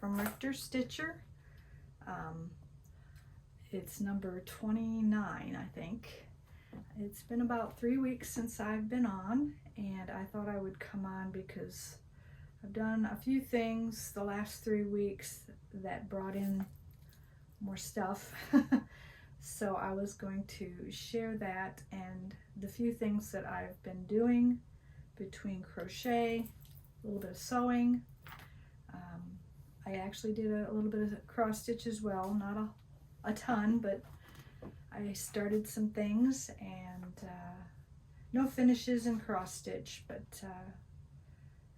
from Richter Stitcher. It's number 29, I think. It's been about 3 weeks since I've been on, and I thought I would come on because I've done a few things the last 3 weeks that brought in more stuff. So I was going to share that and the few things that I've been doing between crochet, a little bit of sewing. I actually did a little bit of cross stitch as well, not a ton, but I started some things, and no finishes in cross stitch, but a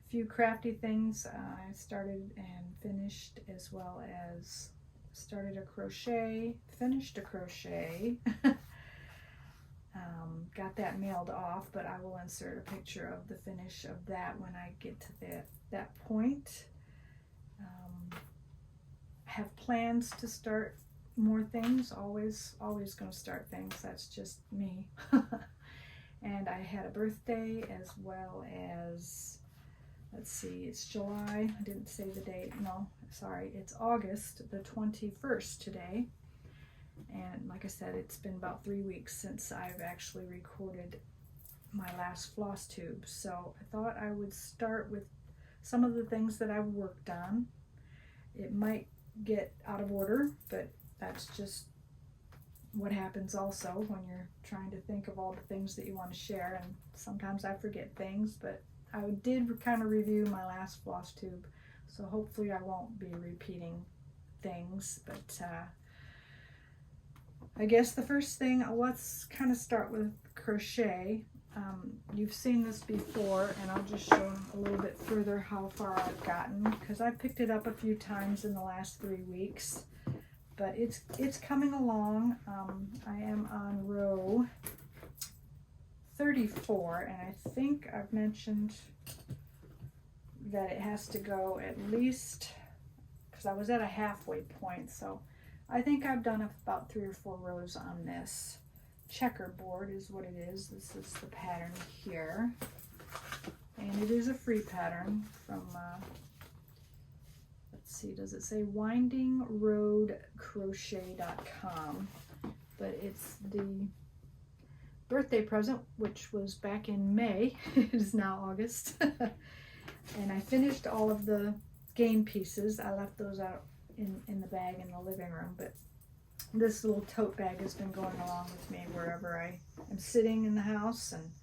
few crafty things I started and finished, as well as started a crochet, finished a crochet. Got that mailed off, but I will insert a picture of the finish of that when I get to that point. Have plans to start more things, always going to start things, that's just me. And I had a birthday, as well as, let's see, it's July, I didn't say the date, no, sorry, it's August the 21st today. And like I said, it's been about 3 weeks since I've actually recorded my last Flosstube. So I thought I would start with some of the things that I've worked on. It might get out of order, but that's just what happens also when you're trying to think of all the things that you want to share, and sometimes I forget things, but I did kind of review my last Flosstube, so hopefully I won't be repeating things. But I guess the first thing, let's kind of start with crochet. You've seen this before, and I'll just show a little bit further how far I've gotten, because I picked it up a few times in the last 3 weeks, but it's coming along. I am on row 34, and I think I've mentioned that it has to go at least, because I was at a halfway point, so I think I've done about 3 or 4 rows on this. Checkerboard is what it is. This is the pattern here, and it is a free pattern from let's see, does it say windingroadcrochet.com, but it's the birthday present, which was back in May. It is now August. And I finished all of the game pieces. I left those out in the bag in the living room, but this little tote bag has been going along with me wherever I am sitting in the house, and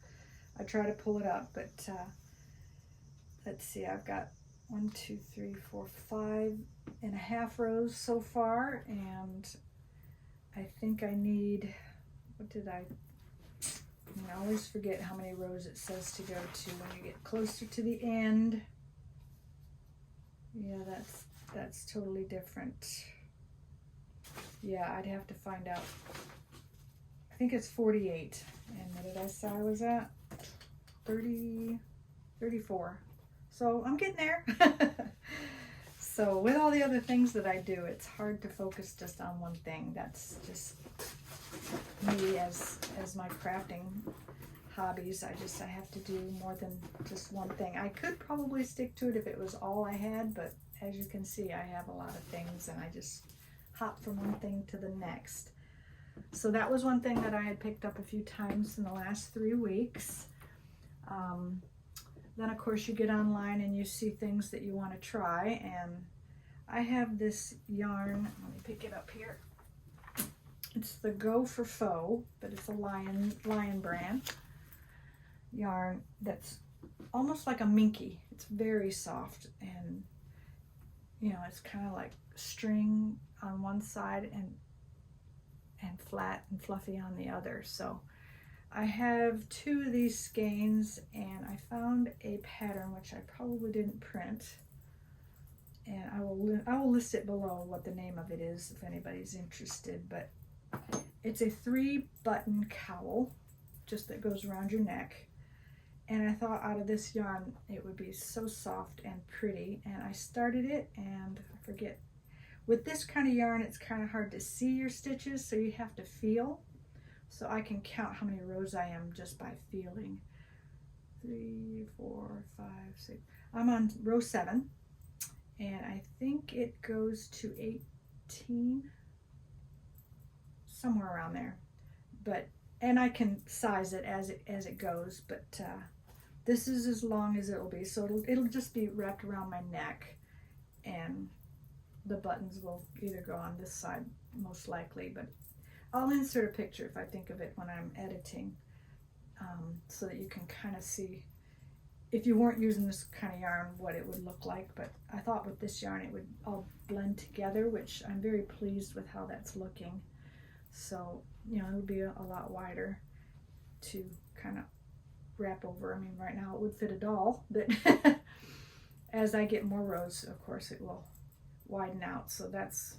I try to pull it up. But let's see, I've got 1, 2, 3, 4, 5.5 rows so far, and I think I need, what did I always forget how many rows it says to go to when you get closer to the end. Yeah, that's totally different. Yeah, I'd have to find out. I think it's 48. And what did I say I was at? 34. So I'm getting there. So with all the other things that I do, it's hard to focus just on one thing. That's just me as my crafting hobbies. I have to do more than just one thing. I could probably stick to it if it was all I had, but as you can see, I have a lot of things, and I just hop from one thing to the next. So that was one thing that I had picked up a few times in the last 3 weeks. Then of course you get online and you see things that you want to try, and I have this yarn, let me pick it up here. It's the Go for Faux, but it's a lion brand yarn that's almost like a minky. It's very soft, and it's kind of like string on one side and flat and fluffy on the other. So I have 2 of these skeins, and I found a pattern which I probably didn't print, and I will list it below what the name of it is if anybody's interested. But it's a 3-button cowl, just that goes around your neck, and I thought out of this yarn it would be so soft and pretty, and I started it, and I forget, with this kind of yarn it's kind of hard to see your stitches, so you have to feel. So I can count how many rows I am just by feeling. 3, 4, 5, 6. I'm on row 7, and I think it goes to 18, somewhere around there. But and I can size it as it goes, but this is as long as it'll be, so it'll just be wrapped around my neck, and the buttons will either go on this side most likely, but I'll insert a picture if I think of it when I'm editing, so that you can kind of see, if you weren't using this kind of yarn, what it would look like. But I thought with this yarn it would all blend together, which I'm very pleased with how that's looking. So, you know, it would be a lot wider to kind of wrap over. I mean, right now it would fit a doll, but as I get more rows, of course, it will widen out. So that's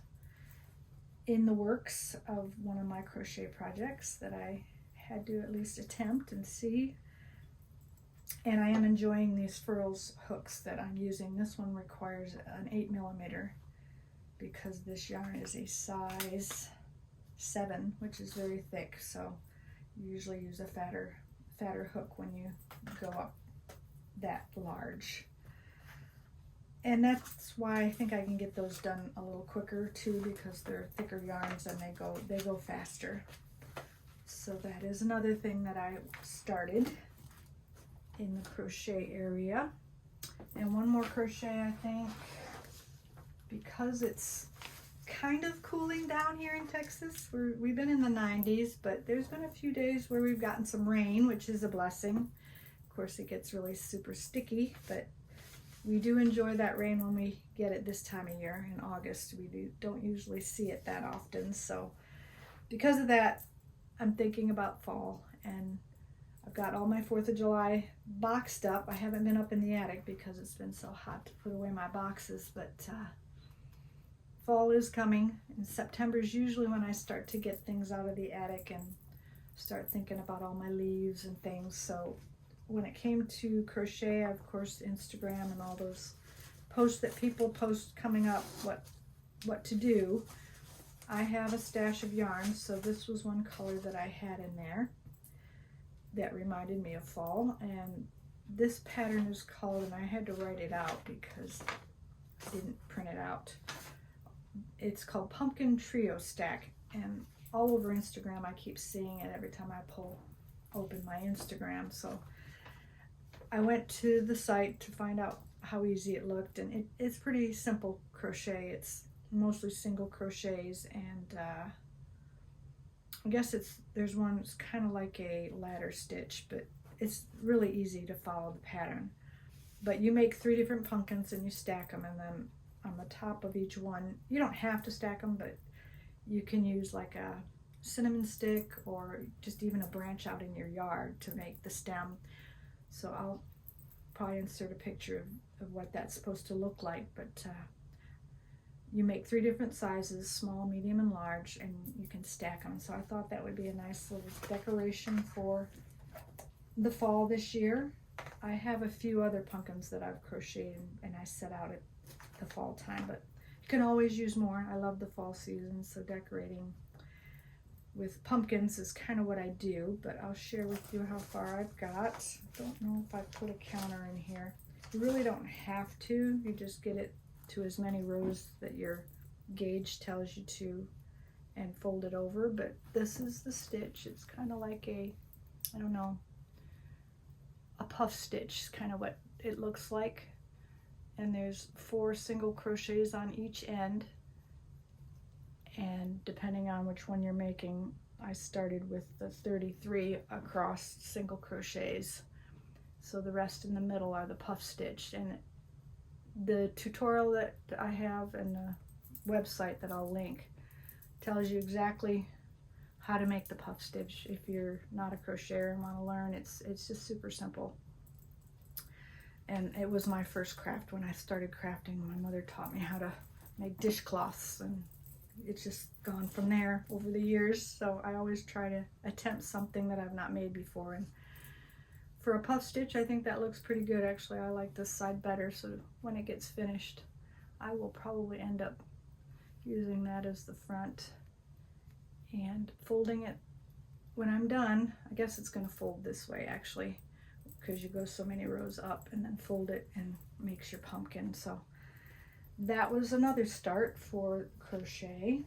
in the works of one of my crochet projects that I had to at least attempt and see. And I am enjoying these furls hooks that I'm using. This one requires an 8mm because this yarn is a size 7, which is very thick, so you usually use a fatter hook when you go up that large. And that's why I think I can get those done a little quicker too, because they're thicker yarns and they go faster. So that is another thing that I started in the crochet area. And one more crochet, I think, because it's kind of cooling down here in Texas. We've been in the 90s, but there's been a few days where we've gotten some rain, which is a blessing. Of course, it gets really super sticky, but we do enjoy that rain when we get it this time of year in August. We don't usually see it that often, so because of that, I'm thinking about fall, and I've got all my 4th of July boxed up. I haven't been up in the attic because it's been so hot to put away my boxes, but fall is coming, and September is usually when I start to get things out of the attic and start thinking about all my leaves and things. So when it came to crochet, of course, Instagram and all those posts that people post coming up, what to do, I have a stash of yarn. So this was one color that I had in there that reminded me of fall, and this pattern is called, and I had to write it out because I didn't print it out, it's called Pumpkin Trio Stack, and all over Instagram I keep seeing it every time I open my Instagram. So I went to the site to find out how easy it looked, and it's pretty simple crochet. It's mostly single crochets, and I guess there's one that's kind of like a ladder stitch, but it's really easy to follow the pattern. But you make 3 different pumpkins and you stack them, and then on the top of each one, you don't have to stack them, but you can use like a cinnamon stick or just even a branch out in your yard to make the stem. So I'll probably insert a picture of what that's supposed to look like, but you make 3 different sizes, small, medium, and large, and you can stack them. So I thought that would be a nice little decoration for the fall this year. I have a few other pumpkins that I've crocheted and I set out at the fall time, but you can always use more. I love the fall season, so decorating with pumpkins is kind of what I do, but I'll share with you how far I've got. I don't know if I put a counter in here. You really don't have to. You just get it to as many rows that your gauge tells you to and fold it over. But this is the stitch. It's kind of like a, I don't know, a puff stitch is kind of what it looks like. And there's 4 single crochets on each end, and depending on which one you're making, I started with the 33 across single crochets, so the rest in the middle are the puff stitch. And the tutorial that I have and the website that I'll link tells you exactly how to make the puff stitch if you're not a crocheter and want to learn. It's just super simple. And it was my first craft when I started crafting. My mother taught me how to make dishcloths, and it's just gone from there over the years. So I always try to attempt something that I've not made before. And for a puff stitch, I think that looks pretty good. Actually, I like this side better, so when it gets finished, I will probably end up using that as the front and folding it when I'm done. I guess it's going to fold this way actually, because you go so many rows up and then fold it and makes your pumpkin. So that was another start for crochet,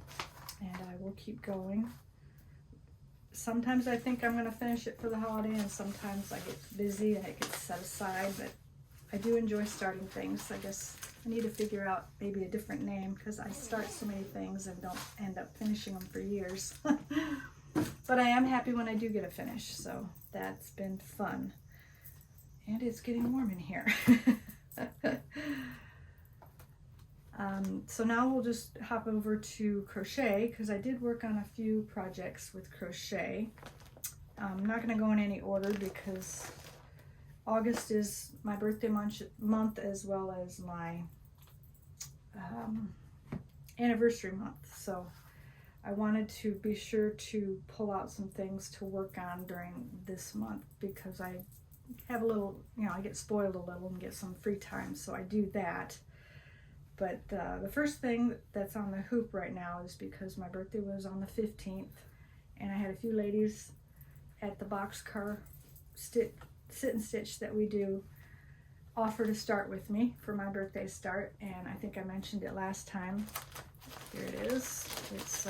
and I will keep going. Sometimes I think I'm going to finish it for the holiday, and sometimes I get busy and it gets set aside, but I do enjoy starting things. I guess I need to figure out maybe a different name because I start so many things and don't end up finishing them for years. But I am happy when I do get a finish, so that's been fun. And it's getting warm in here. So now we'll just hop over to crochet because I did work on a few projects with crochet. I'm not going to go in any order because August is my birthday month as well as my anniversary month. So I wanted to be sure to pull out some things to work on during this month because I have a little, I get spoiled a little and get some free time, so I do that. But the first thing that's on the hoop right now is because my birthday was on the 15th, and I had a few ladies at the boxcar sit and stitch that we do offer to start with me for my birthday start, and I think I mentioned it last time. Here it is. It's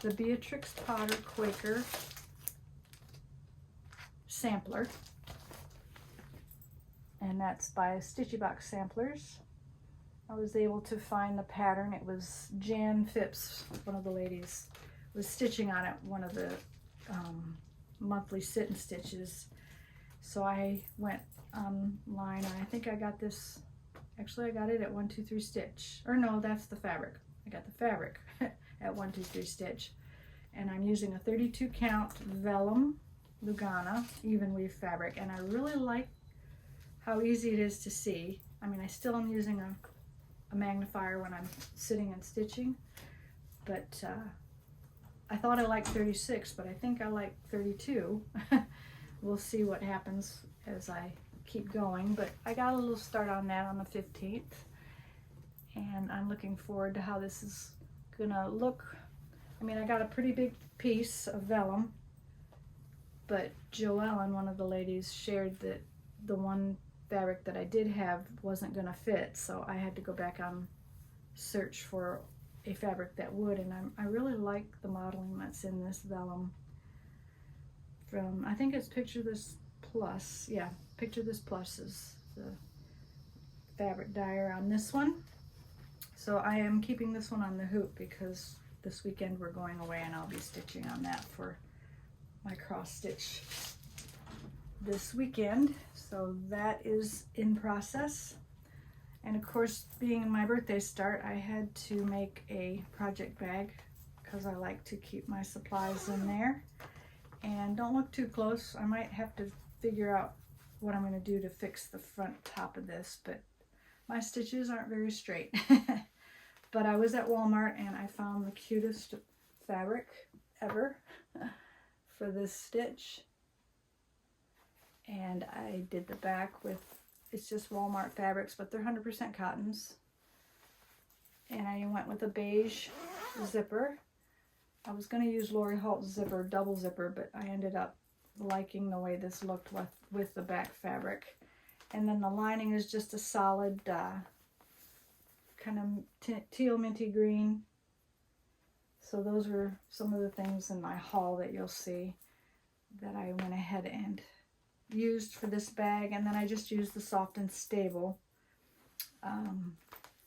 the Beatrix Potter Quaker sampler, and that's by Stitchy Box Samplers. I was able to find the pattern. It was Jan Phipps, one of the ladies, was stitching on it, one of the monthly sit and stitches. So I went online, and I think I got this, actually I got it at 123 Stitch, or no, that's the fabric. I got the fabric at 123 Stitch, and I'm using a 32 count vellum Lugana even weave fabric, and I really like how easy it is to see. I mean, I still am using a magnifier when I'm sitting and stitching, but I thought I liked 36, but I think I like 32. We'll see what happens as I keep going, but I got a little start on that on the 15th, and I'm looking forward to how this is gonna look. I mean, I got a pretty big piece of vellum, but Joellen, one of the ladies, shared that the one fabric that I did have wasn't gonna fit, so I had to go back on search for a fabric that would, and I really like the modeling that's in this vellum from, I think it's Picture This Plus. Yeah, Picture This Plus is the fabric dyer on this one. So I am keeping this one on the hoop because this weekend we're going away, and I'll be stitching on that for my cross stitch this weekend. So that is in process. And of course, being my birthday start, I had to make a project bag because I like to keep my supplies in there. And don't look too close. I might have to figure out what I'm going to do to fix the front top of this, but my stitches aren't very straight. But I was at Walmart and I found the cutest fabric ever for this stitch. And I did the back with, it's just Walmart fabrics, but they're 100% cottons. And I went with a beige zipper. I was going to use Lori Holt's zipper, double zipper, but I ended up liking the way this looked with the back fabric. And then the lining is just a solid kind of teal minty green. So those were some of the things in my haul that you'll see that I went ahead and used for this bag. And then I just used the Soft and Stable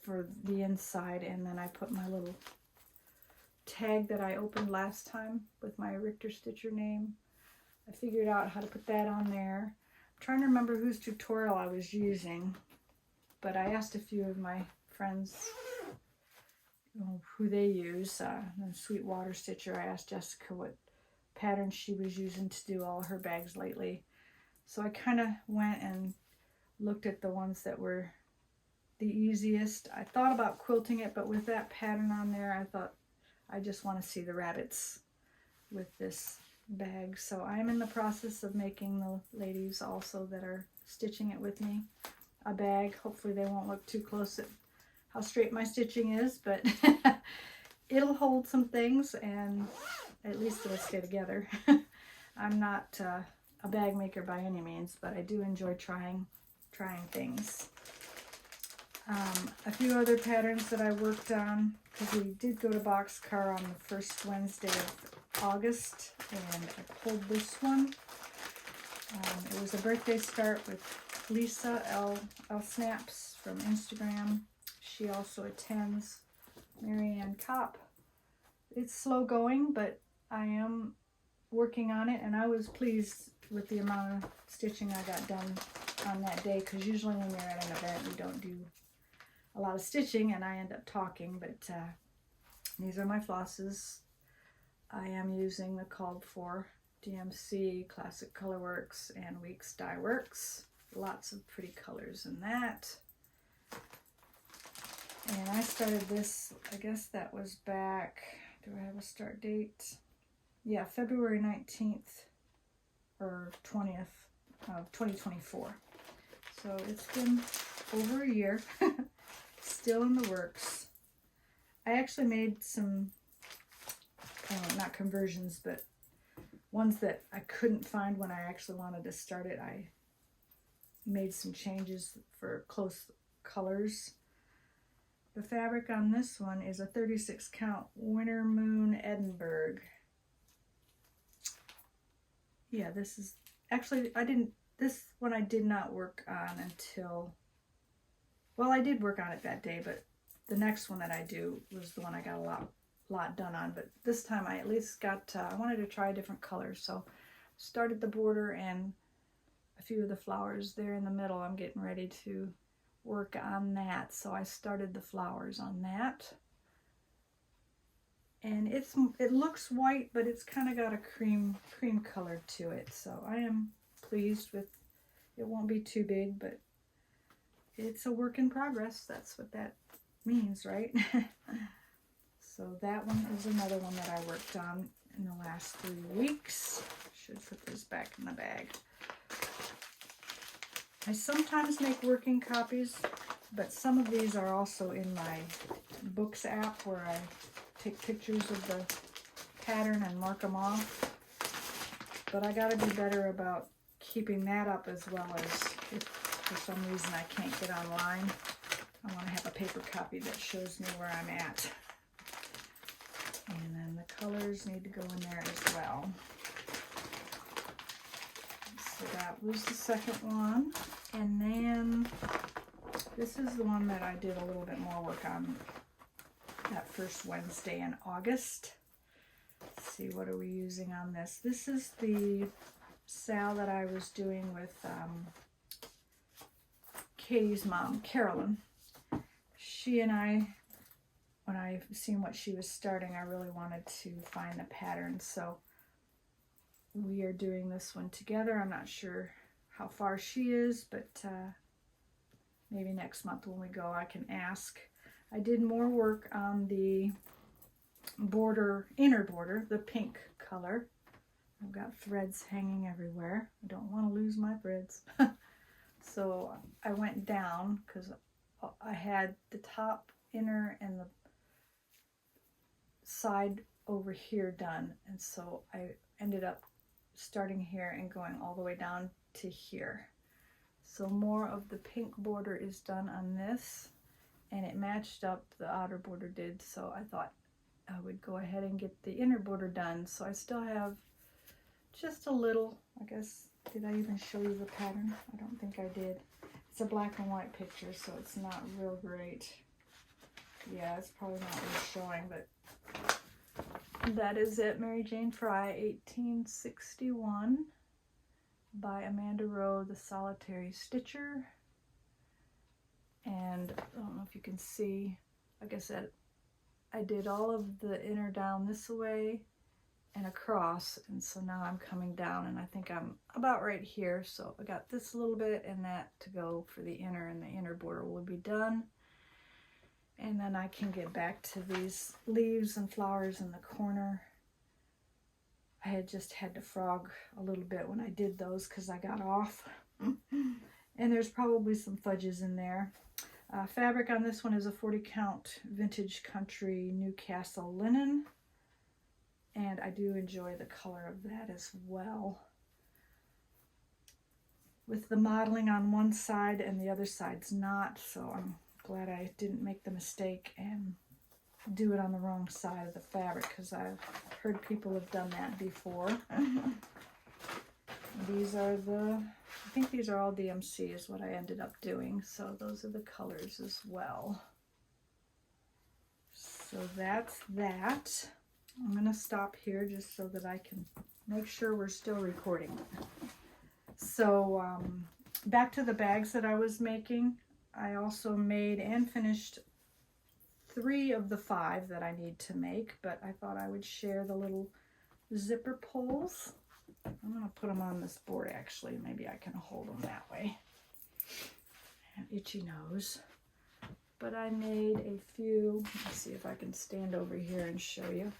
for the inside, and then I put my little tag that I opened last time with my Richter Stitcher name. I figured out how to put that on there. I'm trying to remember whose tutorial I was using, but I asked a few of my friends who they use. Sweetwater Stitcher, I asked Jessica what pattern she was using to do all her bags lately. So I kind of went and looked at the ones that were the easiest. I thought about quilting it, but with that pattern on there, I thought I just want to see the rabbits with this bag. So I'm in the process of making the ladies also that are stitching it with me a bag. Hopefully they won't look too close at how straight my stitching is, but it'll hold some things, and at least it'll stay together. I'm not a bag maker by any means, but I do enjoy trying things. A few other patterns that I worked on, because we did go to Boxcar on the first Wednesday of August, and I pulled this one. It was a birthday start with Lisa L. Snaps from Instagram. She also attends Marianne Kopp. It's slow going, but I am working on it, and I was pleased with the amount of stitching I got done on that day, because usually when you're at an event we don't do a lot of stitching and I end up talking. But these are my flosses. I am using the called for DMC, Classic Colorworks, and Weeks Dye Works. Lots of pretty colors in that. And I started this, I guess that was back, do I have a start date? Yeah, February 19th or 20th of 2024. So it's been over a year, still in the works. I actually made some, not conversions, but ones that I couldn't find when I actually wanted to start it. I made some changes for close colors. The fabric on this one is a 36 count Winter Moon Edinburgh. Yeah, this is, actually this one I did not work on until, well, I did work on it that day, but the next one that I do was the one I got a lot done on. But this time I at least got, I wanted to try different colors, so started the border and a few of the flowers there in the middle. I'm getting ready to work on that, so I started the flowers on that. And it looks white, but it's kind of got a cream color to it, so I am pleased with it. Won't be too big, but it's a work in progress. That's what that means, right? So that one is another one that I worked on in the last 3 weeks. Should put this back in the bag. I sometimes make working copies, but some of these are also in my Books app, where I take pictures of the pattern and mark them off. But I gotta be better about keeping that up, as well as if for some reason I can't get online, I want to have a paper copy that shows me where I'm at. And then the colors need to go in there as well. So that was the second one. And then this is the one that I did a little bit more work on that first Wednesday in August. Let's see, what are we using on this? This is the sal that I was doing with Katie's mom, Carolyn. She and I, when I seen what she was starting, I really wanted to find the pattern. So we are doing this one together. I'm not sure how far she is, but maybe next month when we go I can ask. I did more work on the border, inner border, the pink color. I've got threads hanging everywhere. I don't want to lose my threads. So I went down because I had the top, inner, and the side over here done. And so I ended up starting here and going all the way down to here. So more of the pink border is done on this, and it matched up, the outer border did, so I thought I would go ahead and get the inner border done. So I still have just a little, I guess, did I even show you the pattern? I don't think I did. It's a black and white picture, so it's not real great. Yeah, it's probably not worth showing, but that is it. Mary Jane Fry, 1861, by Amanda Rowe, the Solitary Stitcher. And I don't know if you can see, like I said, I did all of the inner down this way and across, and so now I'm coming down, and I think I'm about right here. So I got this a little bit and that to go for the inner, and the inner border will be done. And then I can get back to these leaves and flowers in the corner. I had just had to frog a little bit when I did those because I got off. And there's probably some fudges in there. Fabric on this one is a 40 count Vintage Country Newcastle linen. And I do enjoy the color of that as well. With the modeling on one side and the other side's not, so I'm glad I didn't make the mistake and do it on the wrong side of the fabric, because I've heard people have done that before. These are I think these are all DMC is what I ended up doing. So those are the colors as well. So that's that. I'm going to stop here just so that I can make sure we're still recording. So back to the bags that I was making. I also made and finished 3 of the 5 that I need to make, but I thought I would share the little zipper pulls. I'm going to put them on this board actually. Maybe I can hold them that way. An itchy nose. But I made a few. Let's see if I can stand over here and show you.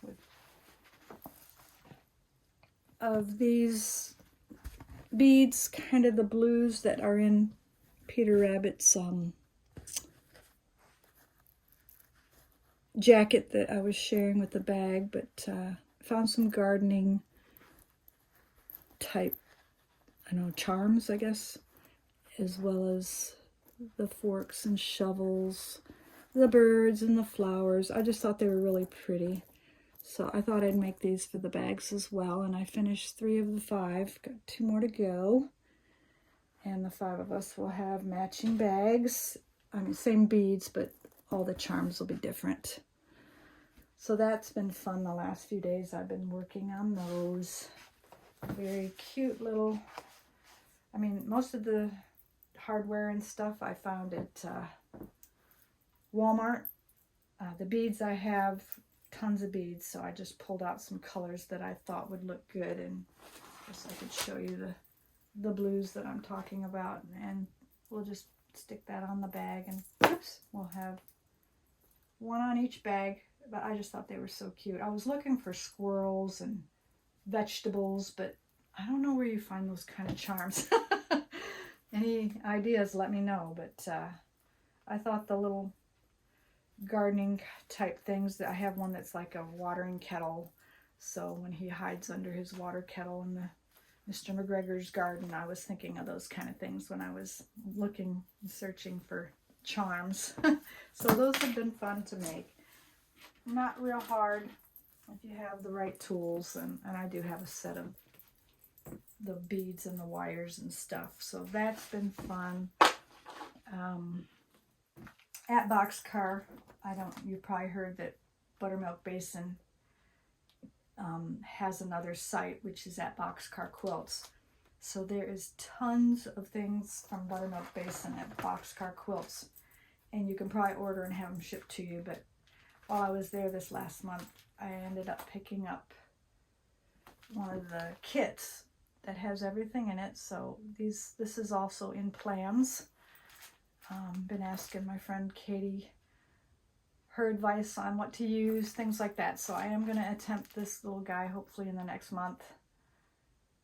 Of these beads, kind of the blues that are in Peter Rabbit's jacket that I was sharing with the bag, but found some gardening type, I don't know, charms, I guess, as well as the forks and shovels, the birds and the flowers. I just thought they were really pretty. So I thought I'd make these for the bags as well, and I finished 3 of the 5. Got 2 more to go. And the 5 of us will have matching bags. I mean, same beads, but all the charms will be different. So that's been fun the last few days. I've been working on those. Very cute little, I mean, most of the hardware and stuff I found at Walmart. The beads, I have tons of beads, so I just pulled out some colors that I thought would look good, and just I could show you the blues that I'm talking about, and we'll just stick that on the bag, and oops, we'll have 1 on each bag. But I just thought they were so cute. I was looking for squirrels and vegetables, but I don't know where you find those kind of charms. Any ideas, let me know. But I thought the little gardening type things, that I have one that's like a watering kettle, so when he hides under his water kettle in the Mr. McGregor's garden, I was thinking of those kind of things when I was looking and searching for charms. So those have been fun to make. Not real hard if you have the right tools, and I do have a set of the beads and the wires and stuff, so that's been fun. At Boxcar, you probably heard that Buttermilk Basin has another site, which is at Car Quilts. So there is tons of things from Buttermilk Basin at Car Quilts, and you can probably order and have them shipped to you. But while I was there this last month, I ended up picking up one of the kits that has everything in it. So this is also in plans. Been asking my friend Katie her advice on what to use, things like that. So I am going to attempt this little guy hopefully in the next month.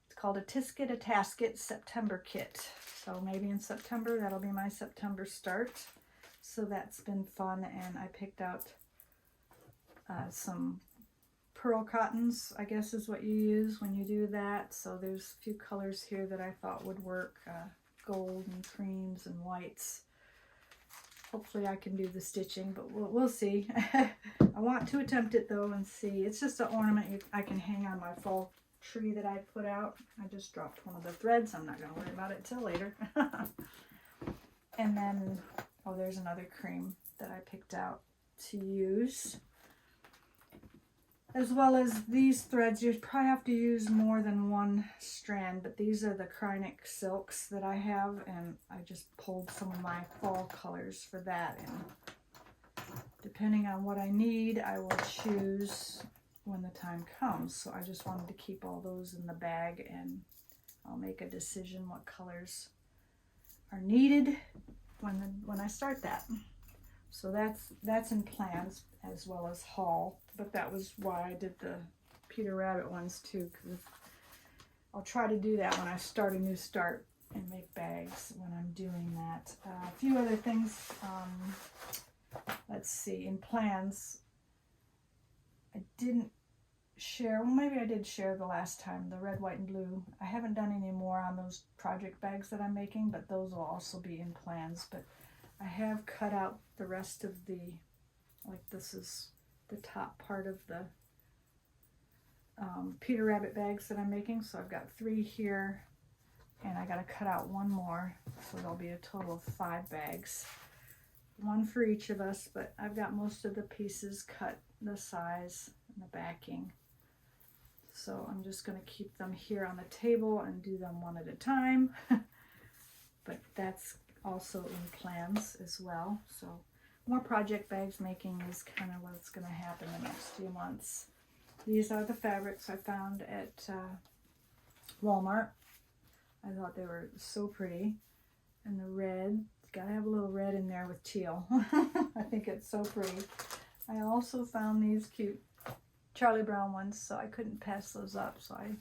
It's called a Tisket a Tasket September kit. So maybe in September, that'll be my September start. So that's been fun, and I picked out some pearl cottons, I guess is what you use when you do that. So there's a few colors here that I thought would work, gold and creams and whites. Hopefully I can do the stitching, but we'll see. I want to attempt it though and see. It's just an ornament I can hang on my fall tree that I put out. I just dropped one of the threads. I'm not going to worry about it till later. And then, oh, there's another cream that I picked out to use. As well as these threads, you probably have to use more than one strand, but these are the Krynic silks that I have, and I just pulled some of my fall colors for that. And depending on what I need, I will choose when the time comes. So I just wanted to keep all those in the bag, and I'll make a decision what colors are needed when I start that. So that's in plans, as well as haul. But that was why I did the Peter Rabbit ones too, because I'll try to do that when I start a new start and make bags when I'm doing that. A few other things, let's see, in plans, I didn't share, well maybe I did share the last time, the red, white, and blue. I haven't done any more on those project bags that I'm making, but those will also be in plans. But I have cut out the rest of the, like this is the top part of the Peter Rabbit bags that I'm making. So I've got 3 here, and I got to cut out 1 more, so there'll be a total of 5 bags, 1 for each of us. But I've got most of the pieces cut, the size and the backing, so I'm just going to keep them here on the table and do them one at a time. But that's also in plans as well. So more project bags making is kind of what's going to happen the next few months. These are the fabrics I found at Walmart. I thought they were so pretty. And the red, gotta have a little red in there with teal. I think it's so pretty. I also found these cute Charlie Brown ones, so I couldn't pass those up, so I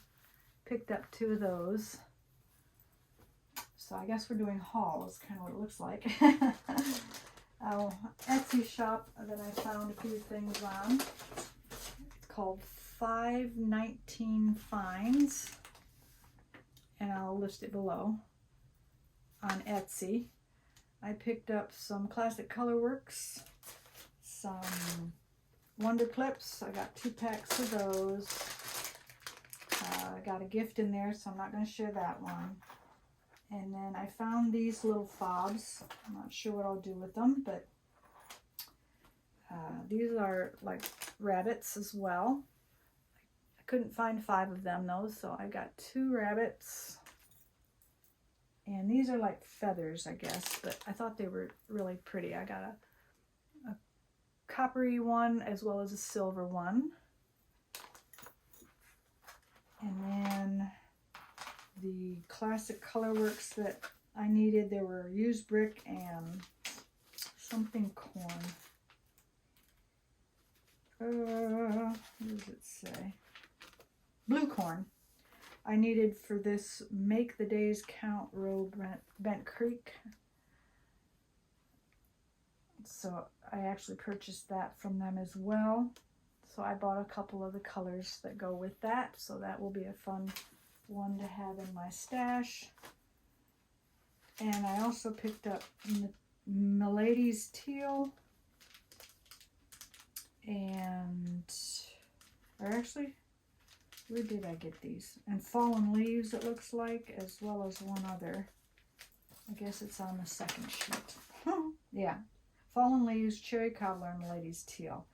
picked up 2 of those. So I guess we're doing hauls, kind of what it looks like. Etsy shop that I found a few things on. It's called 519 Finds, and I'll list it below on Etsy. I picked up some classic colorworks, some wonder clips. I got 2 packs of those. I got a gift in there, so I'm not going to share that one. And then I found these little fobs. I'm not sure what I'll do with them, but these are like rabbits as well. I couldn't find 5 of them though, so I got 2 rabbits. And these are like feathers, I guess, but I thought they were really pretty. I got a coppery one as well as a silver one. And then the classic colorworks that I needed, there were used brick and something corn. What does it say? Blue corn. I needed for this Make the Days Count row Bent Creek. So I actually purchased that from them as well. So I bought a couple of the colors that go with that. So that will be a fun one to have in my stash. And I also picked up Milady's Teal. And, or actually, where did I get these? And Fallen Leaves, it looks like, as well as one other. I guess it's on the second sheet. Yeah. Fallen Leaves, Cherry Cobbler, and Milady's Teal.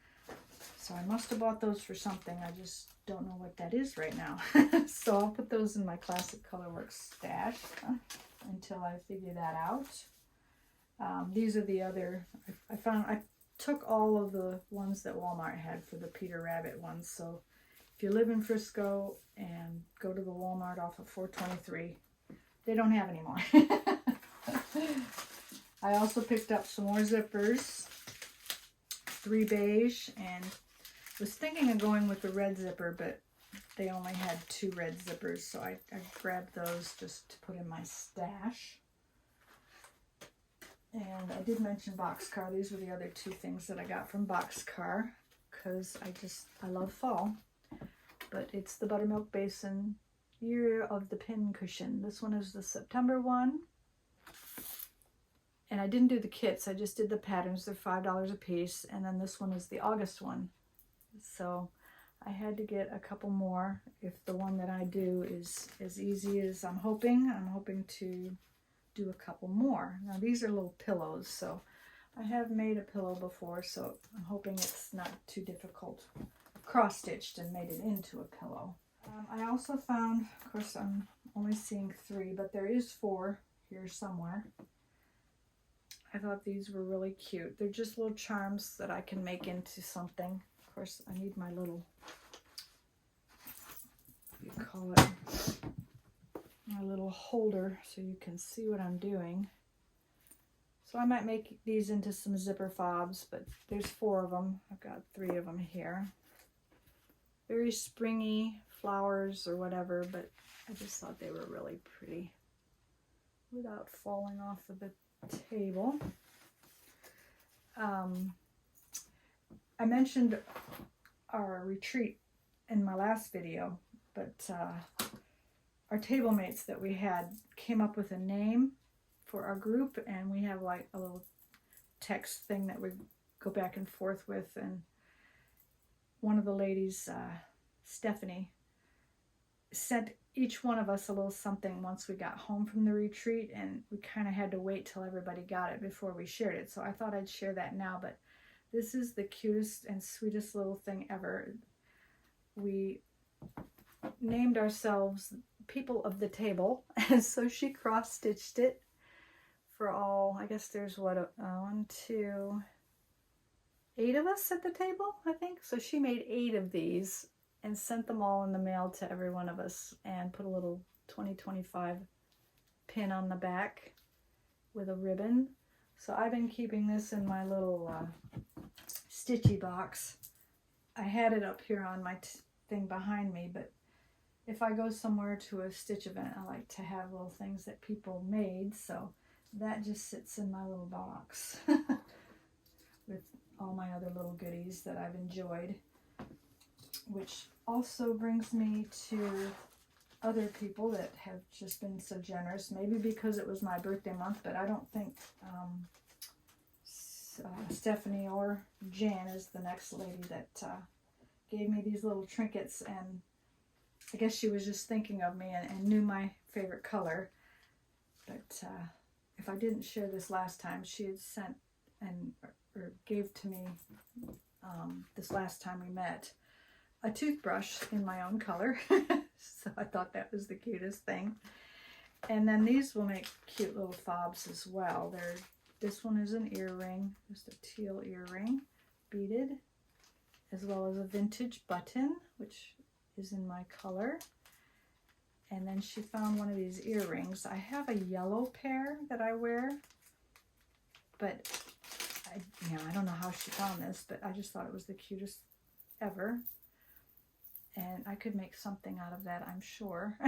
So I must have bought those for something. I just don't know what that is right now. So I'll put those in my classic colorworks stash until I figure that out. These are the other, I took all of the ones that Walmart had for the Peter Rabbit ones. So if you live in Frisco and go to the Walmart off of 423, they don't have any more. I also picked up some more zippers, 3 beige, and was thinking of going with the red zipper, but they only had 2 red zippers, so I grabbed those just to put in my stash. And I did mention Boxcar. These were the other 2 things that I got from Boxcar, because I love fall. But it's the Buttermilk Basin Year of the Pin Cushion. This one is the September one. And I didn't do the kits, I just did the patterns. They're $5 a piece. And then this one is the August one. So I had to get a couple more if the one that I do is as easy as I'm hoping. I'm hoping to do a couple more. Now these are little pillows, so I have made a pillow before, so I'm hoping it's not too difficult. Cross-stitched and made it into a pillow. I also found, of course I'm only seeing 3, but there is 4 here somewhere. I thought these were really cute. They're just little charms that I can make into something. Of course, I need my little, what do you call it, my little holder so you can see what I'm doing. So I might make these into some zipper fobs, but there's 4 of them. I've got 3 of them here. Very springy flowers or whatever, but I just thought they were really pretty without falling off of the table. I mentioned our retreat in my last video, but our table mates that we had came up with a name for our group, and we have like a little text thing that we go back and forth with, and one of the ladies, Stephanie, sent each one of us a little something once we got home from the retreat, and we kind of had to wait till everybody got it before we shared it. So I thought I'd share that now, but this is the cutest and sweetest little thing ever. We named ourselves People of the Table, and so she cross-stitched it for all, I guess there's what, 1, 2, 8 of us at the table, I think. So she made 8 of these and sent them all in the mail to every one of us, and put a little 2025 pin on the back with a ribbon. So I've been keeping this in my little stitchy box. I had it up here on my thing behind me, but if I go somewhere to a stitch event, I like to have little things that people made, so that just sits in my little box with all my other little goodies that I've enjoyed, which also brings me to other people that have just been so generous, maybe because it was my birthday month, but I don't think Stephanie or Jan is the next lady that gave me these little trinkets, and I guess she was just thinking of me and knew my favorite color. But if I didn't share this last time, she had sent or gave to me this last time we met a toothbrush in my own color. So I thought that was the cutest thing. And then these will make cute little fobs as well. This one is an earring, just a teal earring, beaded, as well as a vintage button, which is in my color. And then she found one of these earrings. I have a yellow pair that I wear, but I don't know how she found this, but I just thought it was the cutest ever. And I could make something out of that, I'm sure.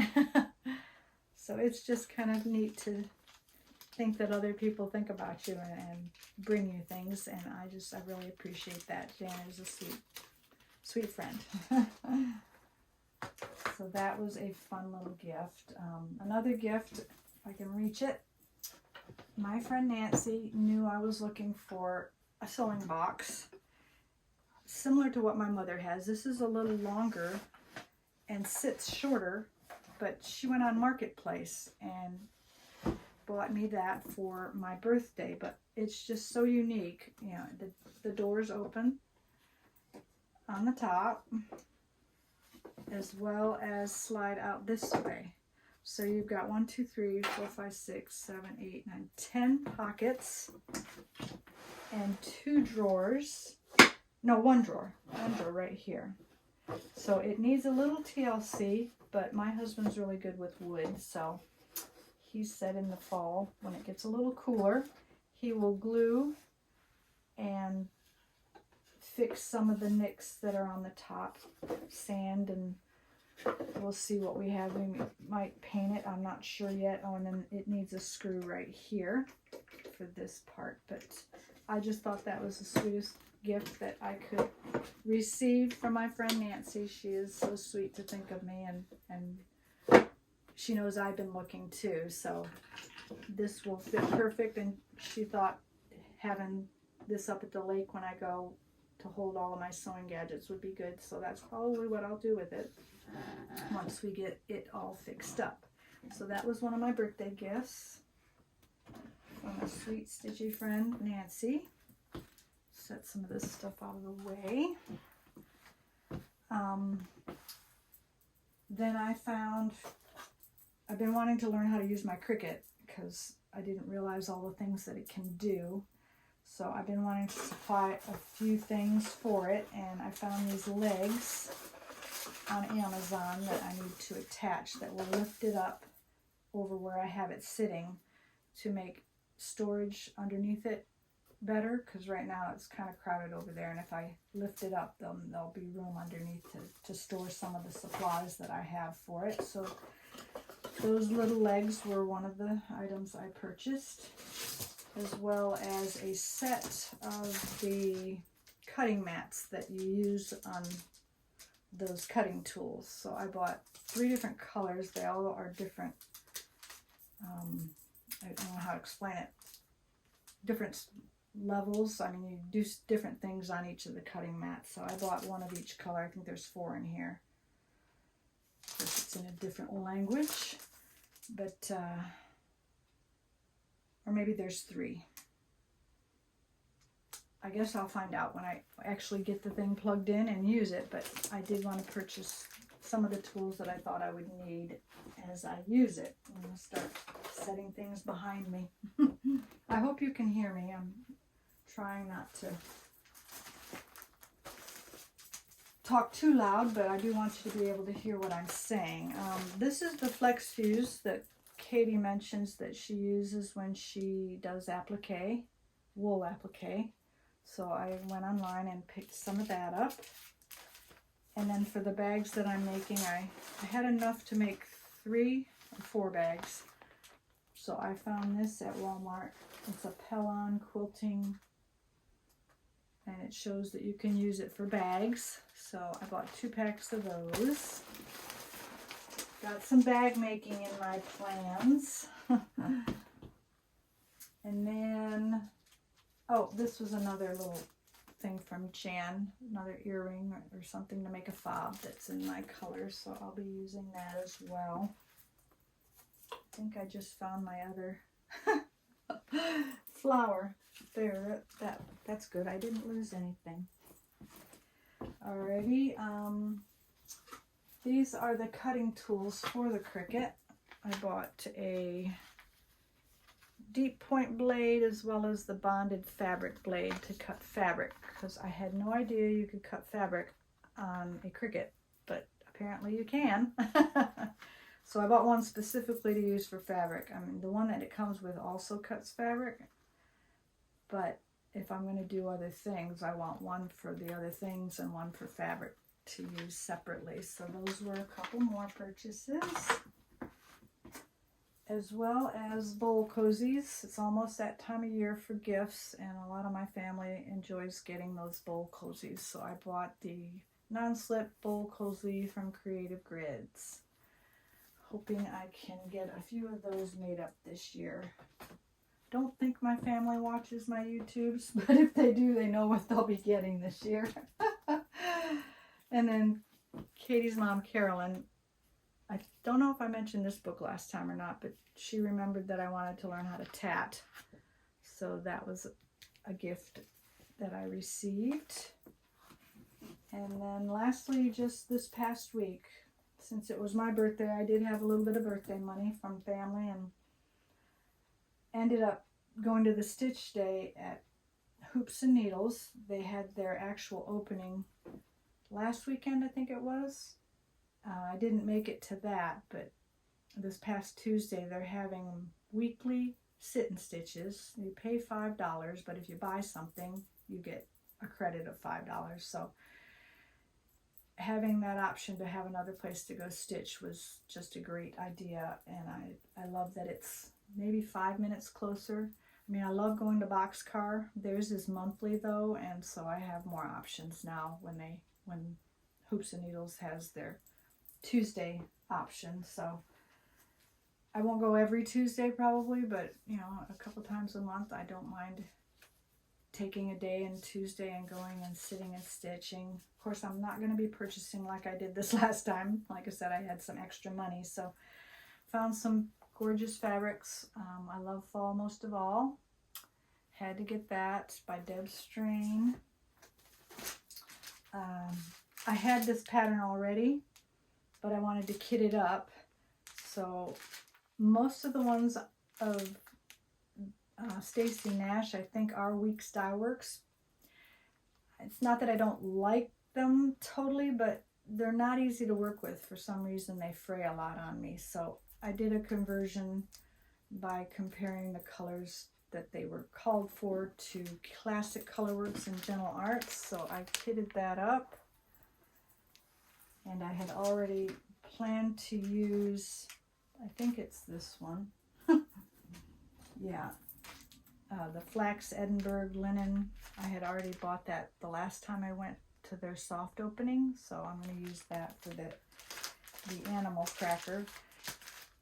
So it's just kind of neat to think that other people think about you and bring you things, and I really appreciate that. Jan is a sweet friend. So that was a fun little gift. Another gift, if I can reach it, my friend Nancy knew I was looking for a sewing box similar to what my mother has. This is a little longer and sits shorter, but she went on Marketplace and bought me that for my birthday. But it's just so unique. You know, the doors open on the top, as well as slide out this way. So you've got 1, 2, 3, 4, 5, 6, 7, 8, 9, 10 pockets and 2 drawers. No, one drawer right here. So it needs a little TLC, but my husband's really good with wood, so he said in the fall, when it gets a little cooler, he will glue and fix some of the nicks that are on the top, sand, and we'll see what we have. We might paint it, I'm not sure yet. Oh, and then it needs a screw right here for this part, but I just thought that was the sweetest gift that I could receive from my friend Nancy. She is so sweet to think of me, and she knows I've been looking too, so this will fit perfect. And she thought having this up at the lake when I go to hold all of my sewing gadgets would be good, so that's probably what I'll do with it once we get it all fixed up. So that was one of my birthday gifts from a sweet stitchy friend Nancy. Set some of this stuff out of the way. Then I've been wanting to learn how to use my Cricut because I didn't realize all the things that it can do. So I've been wanting to supply a few things for it, and I found these legs on Amazon that I need to attach that will lift it up over where I have it sitting to make storage underneath it better, because right now it's kind of crowded over there, and if I lift it up, there'll be room underneath to store some of the supplies that I have for it. So those little legs were one of the items I purchased, as well as a set of the cutting mats that you use on those cutting tools. So I bought 3 different colors. They all are different. I don't know how to explain it. Different levels. I mean, you do different things on each of the cutting mats. So I bought one of each color. I think there's 4 in here. Of course, it's in a different language, but, or maybe there's 3. I guess I'll find out when I actually get the thing plugged in and use it, but I did want to purchase some of the tools that I thought I would need as I use it. I'm going to start setting things behind me. I hope you can hear me. I'm trying not to talk too loud, but I do want you to be able to hear what I'm saying. This is the Flex Fuse that Katie mentions that she uses when she does applique, wool applique. So I went online and picked some of that up. And then for the bags that I'm making, I had enough to make 3 or 4 bags. So I found this at Walmart. It's a Pellon quilting, and it shows that you can use it for bags. So I bought 2 packs of those. Got some bag making in my plans. And then, oh, this was another little thing from Jan, another earring or something to make a fob that's in my color, so I'll be using that as well. I think I just found my other flower there. That's good. I didn't lose anything. Alrighty, these are the cutting tools for the Cricut. I bought a deep point blade as well as the bonded fabric blade to cut fabric, because I had no idea you could cut fabric on a Cricut, but apparently you can. So I bought one specifically to use for fabric. I mean, the one that it comes with also cuts fabric, but if I'm going to do other things, I want one for the other things and one for fabric to use separately. So those were a couple more purchases, as well as bowl cozies. It's almost that time of year for gifts, and a lot of my family enjoys getting those bowl cozies. So I bought the non-slip bowl cozy from Creative Grids, hoping I can get a few of those made up this year. Don't think my family watches my YouTubes, but if they do, they know what they'll be getting this year. And then Katie's mom, Carolyn, I don't know if I mentioned this book last time or not, but she remembered that I wanted to learn how to tat. So that was a gift that I received. And then lastly, just this past week, since it was my birthday, I did have a little bit of birthday money from family and ended up going to the Stitch Day at Hoops and Needles. They had their actual opening last weekend, I think it was. I didn't make it to that, but this past Tuesday they're having weekly sit and stitches. You pay $5, but if you buy something, you get a credit of $5. So having that option to have another place to go stitch was just a great idea, and I love that it's maybe 5 minutes closer. I mean, I love going to Boxcar. Theirs is monthly though, and so I have more options now when Hoops and Needles has their Tuesday option. So I won't go every Tuesday probably, but you know, a couple times a month I don't mind taking a day and Tuesday and going and sitting and stitching. Of course, I'm not going to be purchasing like I did this last time. Like I said, I had some extra money, so found some gorgeous fabrics. I love fall most of all. Had to get that by Deb Strain. I had this pattern already, but I wanted to kit it up. So most of the ones of Stacy Nash, I think, are Weeks Dye Works. It's not that I don't like them totally, but they're not easy to work with. For some reason, they fray a lot on me. So I did a conversion by comparing the colors that they were called for to Classic Colorworks and Gentle Arts. So I kitted that up, and I had already planned to use, I think it's this one. Yeah. The Flax Edinburgh linen. I had already bought that the last time I went to their soft opening, so I'm going to use that for the animal cracker.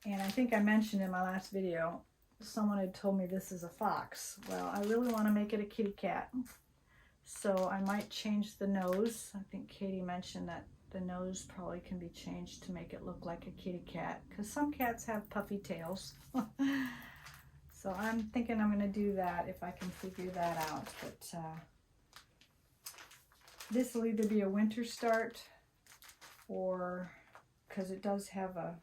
And I think I mentioned in my last video, someone had told me this is a fox. Well, I really want to make it a kitty cat. So I might change the nose. I think Katie mentioned that the nose probably can be changed to make it look like a kitty cat, because some cats have puffy tails. So I'm thinking I'm going to do that if I can figure that out. But this will either be a winter start, or because it does have a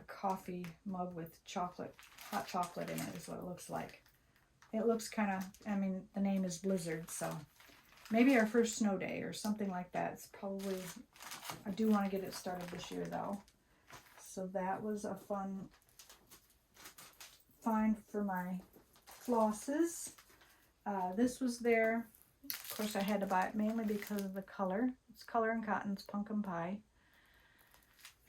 coffee mug with chocolate, hot chocolate in it is what it looks like. It looks kind of, I mean, the name is Blizzard, so maybe our first snow day or something like that. It's probably, I do want to get it started this year though. So that was a fun find for my flosses. This was there. Of course, I had to buy it mainly because of the color. It's Color and Cotton's Pumpkin Pie.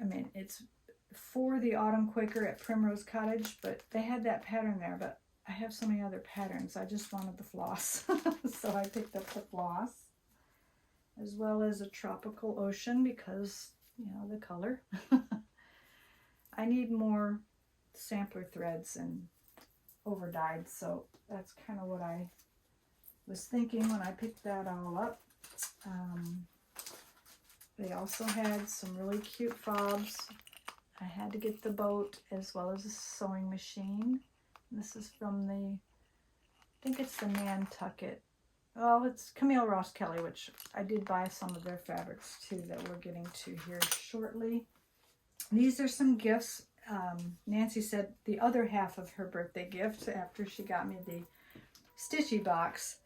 I mean, it's for the Autumn Quaker at Primrose Cottage, but they had that pattern there, but I have so many other patterns. I just wanted the floss. So I picked up the floss, as well as a Tropical Ocean because, you know, the color. I need more sampler threads and over dyed, so that's kind of what I was thinking when I picked that all up. They also had some really cute fobs. I had to get the boat as well as a sewing machine. This is from the, I think it's the Nantucket. Well, it's Camille Ross Kelly, which I did buy some of their fabrics too that we're getting to here shortly. These are some gifts. Nancy said the other half of her birthday gift after she got me the Stitchy box.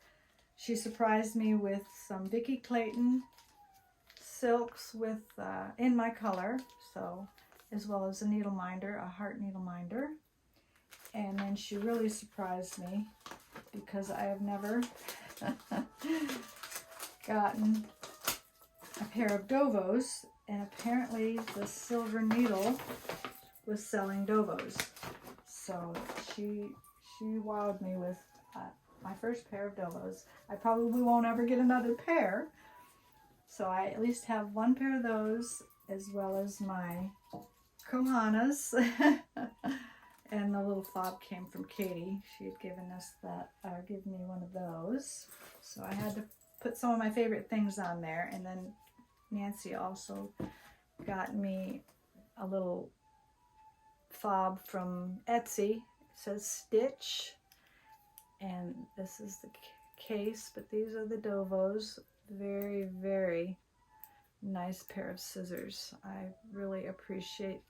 She surprised me with some Vicki Clayton silks with in my color, so as well as a needle minder, a heart needle minder. And then she really surprised me because I have never gotten a pair of Dovos, and apparently the Silver Needle was selling Dovos. So she wowed me with my first pair of Dovos. I probably won't ever get another pair. So I at least have one pair of those, as well as my Kohanas. And the little fob came from Katie. She had given us that, given me one of those. So I had to put some of my favorite things on there. And then Nancy also got me a little fob from Etsy. It says Stitch. And this is the case, but these are the Dovos. Very, very nice pair of scissors. I really appreciate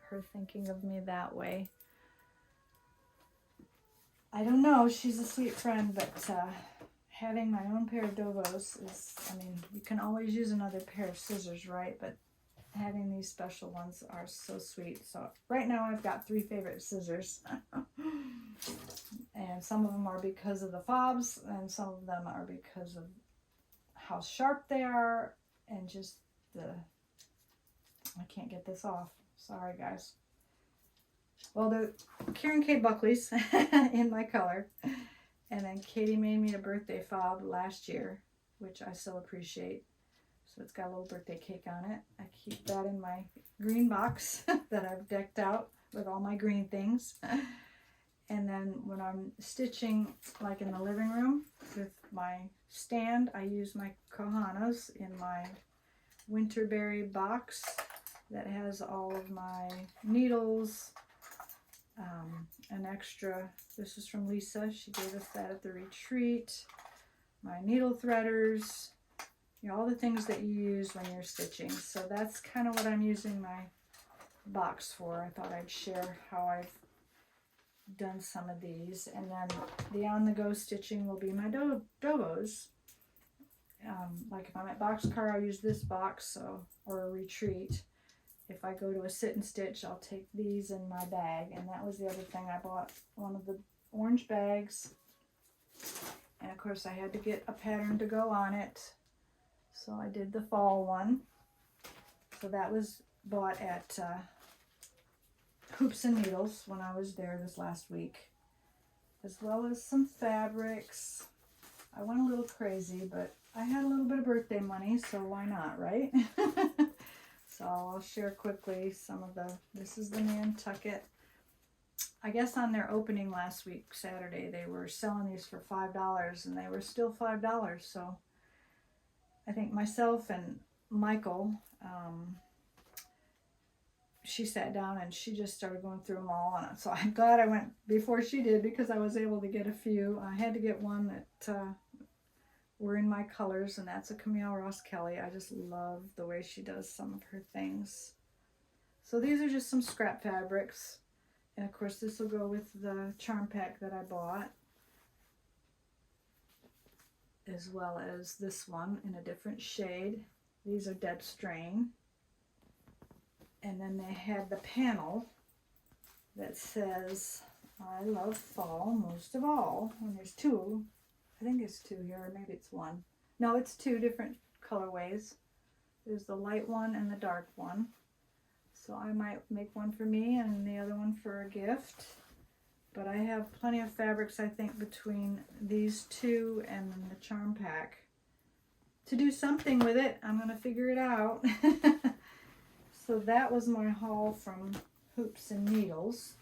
her thinking of me that way. I don't know, she's a sweet friend, but having my own pair of Dovos is, I mean, you can always use another pair of scissors, right? But having these special ones are so sweet. So right now I've got 3 favorite scissors. And some of them are because of the fobs, and some of them are because of how sharp they are, and just I can't get this off. Sorry, guys. Well, the Karen K. Buckley's in my color. And then Katie made me a birthday fob last year, which I still appreciate. So it's got a little birthday cake on it. I keep that in my green box that I've decked out with all my green things. And then when I'm stitching, like in the living room with my stand, I use my Kohanas in my Winterberry box that has all of my needles, an extra, this is from Lisa, she gave us that at the retreat, my needle threaders, you know, all the things that you use when you're stitching. So that's kind of what I'm using my box for. I thought I'd share how I've done some of these. And then the on-the-go stitching will be my Dovos. Like if I'm at Boxcar, I'll use this box, or a retreat. If I go to a sit and stitch, I'll take these in my bag. And that was the other thing. I bought one of the orange bags. And of course I had to get a pattern to go on it. So I did the fall one. So that was bought at Hoops and Needles when I was there this last week. As well as some fabrics. I went a little crazy, but I had a little bit of birthday money, so why not, right? So I'll share quickly some of this is the Nantucket I guess on their opening last week, Saturday, they were selling these for $5 and they were still $5. So I think myself and Michal, she sat down and she just started going through them all. And so I'm glad I went before she did because I was able to get a few. I had to get one that were in my colors, and that's a Camille Ross Kelly. I just love the way she does some of her things. So these are just some scrap fabrics. And of course this will go with the charm pack that I bought, as well as this one in a different shade. These are dead strain. And then they had the panel that says, I love fall most of all. And there's two. I think it's two here, or maybe it's one. No, it's two different colorways. There's the light one and the dark one. So I might make one for me and the other one for a gift. But I have plenty of fabrics, I think, between these two and then the charm pack to do something with it. I'm going to figure it out. So that was my haul from Hoops and Needles.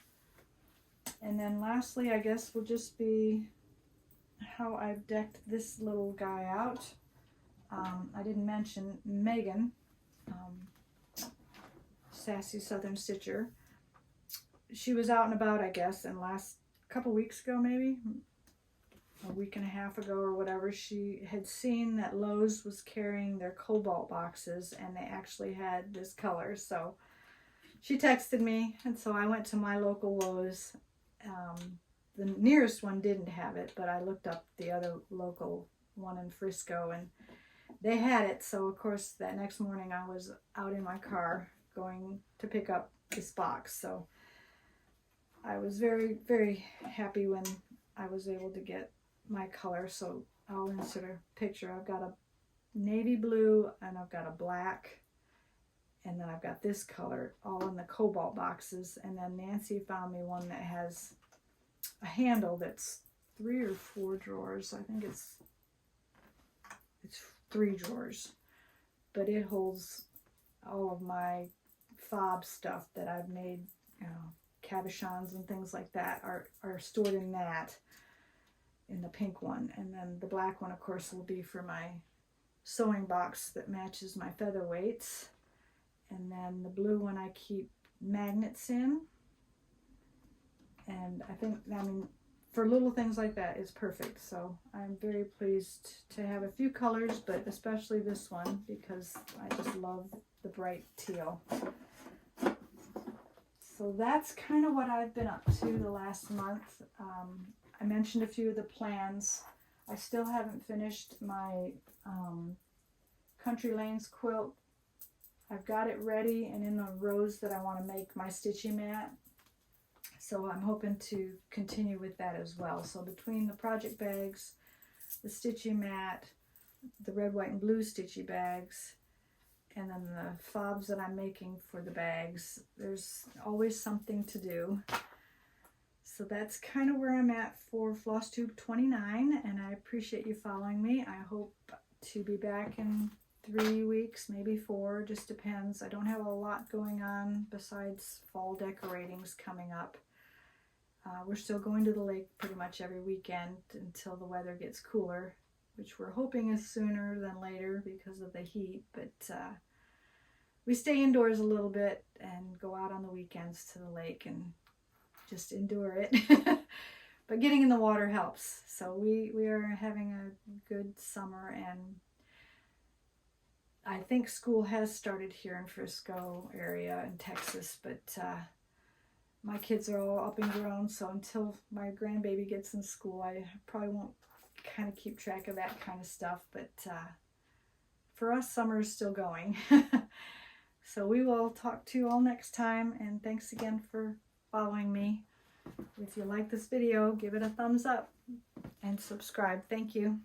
And then lastly, I guess will just be how I've decked this little guy out. I didn't mention Megan, Sassy Southern Stitcher. She was out and about, I guess, and last couple weeks ago, maybe a week and a half ago or whatever, she had seen that Lowe's was carrying their Kobalt boxes, and they actually had this color. So she texted me, and so I went to my local Lowe's. The nearest one didn't have it, but I looked up the other local one in Frisco, and they had it. So of course that next morning I was out in my car going to pick up this box. So I was very, very happy when I was able to get my color. So I'll insert a picture. I've got a navy blue and I've got a black, and then I've got this color all in the Kobalt boxes. And then Nancy found me one that has a handle that's 3 or 4 drawers. I think it's 3 drawers, but it holds all of my fob stuff that I've made, you know, cabochons and things like that are stored in that, in the pink one. And then the black one, of course, will be for my sewing box that matches my featherweights. And then the blue one I keep magnets in. And I think, I mean, for little things like that, it's perfect. So I'm very pleased to have a few colors, but especially this one because I just love the bright teal. So that's kind of what I've been up to the last month. I mentioned a few of the plans. I still haven't finished my Country Lanes quilt. I've got it ready and in the rows that I want to make my stitchy mat. So I'm hoping to continue with that as well. So between the project bags, the stitchy mat, the red, white, and blue stitchy bags, and then the fobs that I'm making for the bags, there's always something to do. So that's kind of where I'm at for Flosstube 29, and I appreciate you following me. I hope to be back in 3 weeks, maybe 4, just depends. I don't have a lot going on besides fall decoratings coming up. We're still going to the lake pretty much every weekend until the weather gets cooler, which we're hoping is sooner than later because of the heat. But we stay indoors a little bit and go out on the weekends to the lake and just endure it. But getting in the water helps. So we are having a good summer, and I think school has started here in Frisco area in Texas, but my kids are all up and grown, so until my grandbaby gets in school, I probably won't kind of keep track of that kind of stuff. But for us, summer is still going. So we will talk to you all next time, and thanks again for following me. If you like this video, give it a thumbs up and subscribe. Thank you.